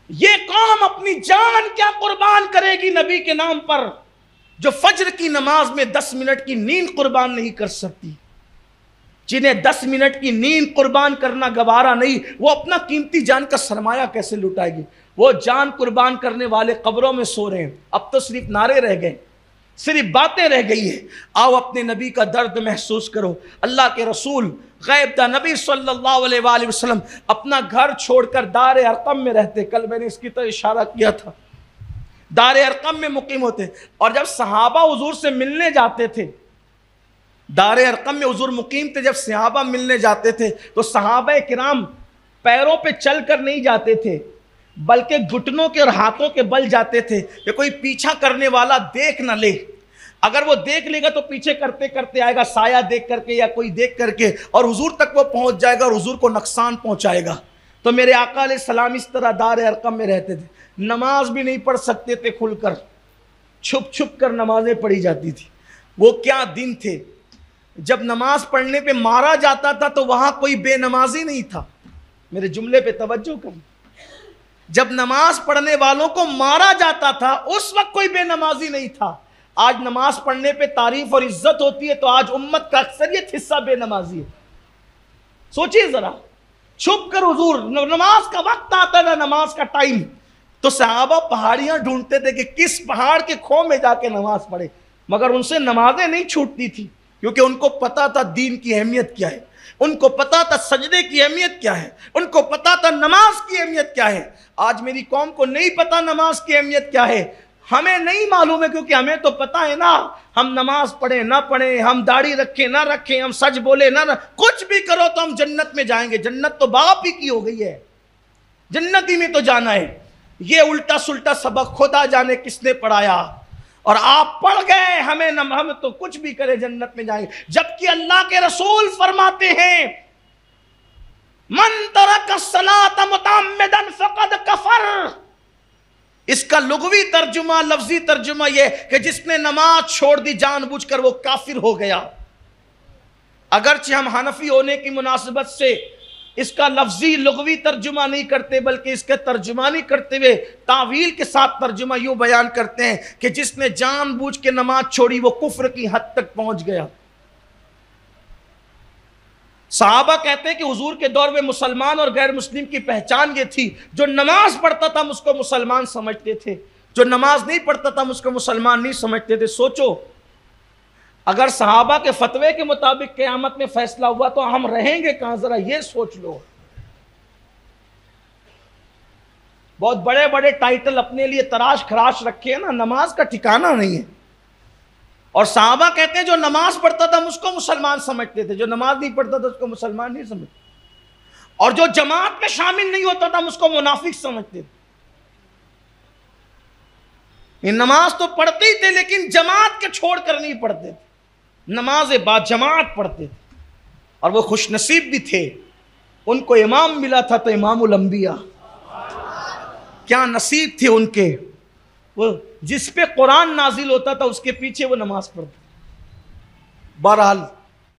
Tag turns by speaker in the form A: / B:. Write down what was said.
A: یہ قوم اپنی جان کیا قربان کرے گی نبی کے نام پر، جو فجر کی نماز میں 10 منٹ کی نیند قربان نہیں کر سکتی، جنہیں 10 منٹ کی نیند قربان کرنا گوارا نہیں، وہ اپنا قیمتی جان کا سرمایہ کیسے لٹائے گی؟ وہ جان قربان کرنے والے قبروں میں سو رہے ہیں، اب تو صرف نعرے رہ گئے، صرف باتیں رہ گئی ہیں۔ آؤ اپنے نبی کا درد محسوس کرو۔ اللہ کے رسول غیب دا نبی صلی اللہ علیہ وآلہ وسلم اپنا گھر چھوڑ کر دار ارقم میں رہتے، کل میں نے اس کی طرح اشارہ کیا تھا، دار ارقم میں مقیم ہوتے، اور جب صحابہ حضور سے ملنے جاتے تھے، دار ارقم میں حضور مقیم تھے، جب صحابہ ملنے جاتے تھے تو صحابہ کرام پیروں پہ چل کر نہیں جاتے تھے، بلکہ گھٹنوں کے اور ہاتھوں کے بل جاتے تھے کہ کوئی پیچھا کرنے والا دیکھ نہ لے، اگر وہ دیکھ لے گا تو پیچھے کرتے کرتے آئے گا، سایہ دیکھ کر کے یا کوئی دیکھ کر کے، اور حضور تک وہ پہنچ جائے گا اور حضور کو نقصان پہنچائے گا۔ تو میرے آقا علیہ السلام اس طرح دار ارقم میں رہتے تھے، نماز بھی نہیں پڑھ سکتے تھے، کھل کر چھپ چھپ کر نمازیں پڑھی جاتی تھی۔ وہ کیا دن تھے جب نماز پڑھنے پہ مارا جاتا تھا تو وہاں کوئی بے نمازی نہیں تھا، میرے جملے پہ توجہ کریں، جب نماز پڑھنے والوں کو مارا جاتا تھا اس وقت کوئی بے نمازی نہیں تھا۔ آج نماز پڑھنے پہ تعریف اور عزت ہوتی ہے تو آج امت کا اکثریت حصہ بے نمازی ہے۔ سوچیے ذرا، چھپ کر حضور نماز کا وقت آتا تھا، نماز کا ٹائم، تو صحابہ پہاڑیاں ڈھونڈتے تھے کہ کس پہاڑ کے کھو میں جا کے نماز پڑھے، مگر ان سے نمازیں نہیں چھوٹتی تھی، کیونکہ ان کو پتا تھا دین کی اہمیت کیا ہے، ان کو پتا تھا سجدے کی اہمیت کیا ہے، ان کو پتا تھا نماز کی اہمیت کیا ہے۔ آج میری قوم کو نہیں پتا نماز کی اہمیت کیا ہے، ہمیں نہیں معلوم ہے، کیونکہ ہمیں تو پتا ہے نا، ہم نماز پڑھیں نہ پڑھیں، ہم داڑھی رکھیں نہ رکھیں، ہم سچ بولے نہ کچھ بھی کرو تو ہم جنت میں جائیں گے، جنت تو باپ ہی کی ہو گئی ہے، جنت ہی میں تو جانا ہے۔ یہ الٹا سلٹا سبق خدا جانے کس نے پڑھایا، اور آپ پڑھ گئے، ہم تو کچھ بھی کرے جنت میں جائیں گے، جبکہ اللہ کے رسول فرماتے ہیں من ترک الصلاۃ متعمدا فقد کفر۔ اس کا لغوی ترجمہ، لفظی ترجمہ یہ کہ جس نے نماز چھوڑ دی جان بوجھ کر وہ کافر ہو گیا۔ اگرچہ ہم حنفی ہونے کی مناسبت سے اس کا لفظی لغوی ترجمہ نہیں کرتے، بلکہ اس کے ترجمانی کرتے ہوئے تعویل کے ساتھ ترجمہ یوں بیان کرتے ہیں کہ جس نے جان بوجھ کے نماز چھوڑی وہ کفر کی حد تک پہنچ گیا۔ صحابہ کہتے ہیں کہ حضور کے دور میں مسلمان اور غیر مسلم کی پہچان یہ تھی، جو نماز پڑھتا تھا ہم اس کو مسلمان سمجھتے تھے، جو نماز نہیں پڑھتا تھا ہم اس کو مسلمان نہیں سمجھتے تھے۔ سوچو اگر صحابہ کے فتوے کے مطابق قیامت میں فیصلہ ہوا تو ہم رہیں گے کہاں، ذرا یہ سوچ لو۔ بہت بڑے بڑے ٹائٹل اپنے لیے تراش خراش رکھے ہیں نا، نماز کا ٹھکانہ نہیں ہے۔ اور صحابہ کہتے ہیں جو نماز پڑھتا تھا ہم اس کو مسلمان سمجھتے تھے، جو نماز نہیں پڑھتا تھا اس کو مسلمان نہیں سمجھتے، اور جو جماعت میں شامل نہیں ہوتا تھا ہم اس کو منافق سمجھتے تھے۔ یہ نماز تو پڑھتے ہی تھے لیکن جماعت کے چھوڑ کر نہیں پڑھتے تھے، نماز با جماعت پڑھتے تھے، اور وہ خوش نصیب بھی تھے، ان کو امام ملا تھا تو امام الانبیاء، کیا نصیب تھے ان کے، وہ جس پہ قرآن نازل ہوتا تھا اس کے پیچھے وہ نماز پڑھتے۔ بہرحال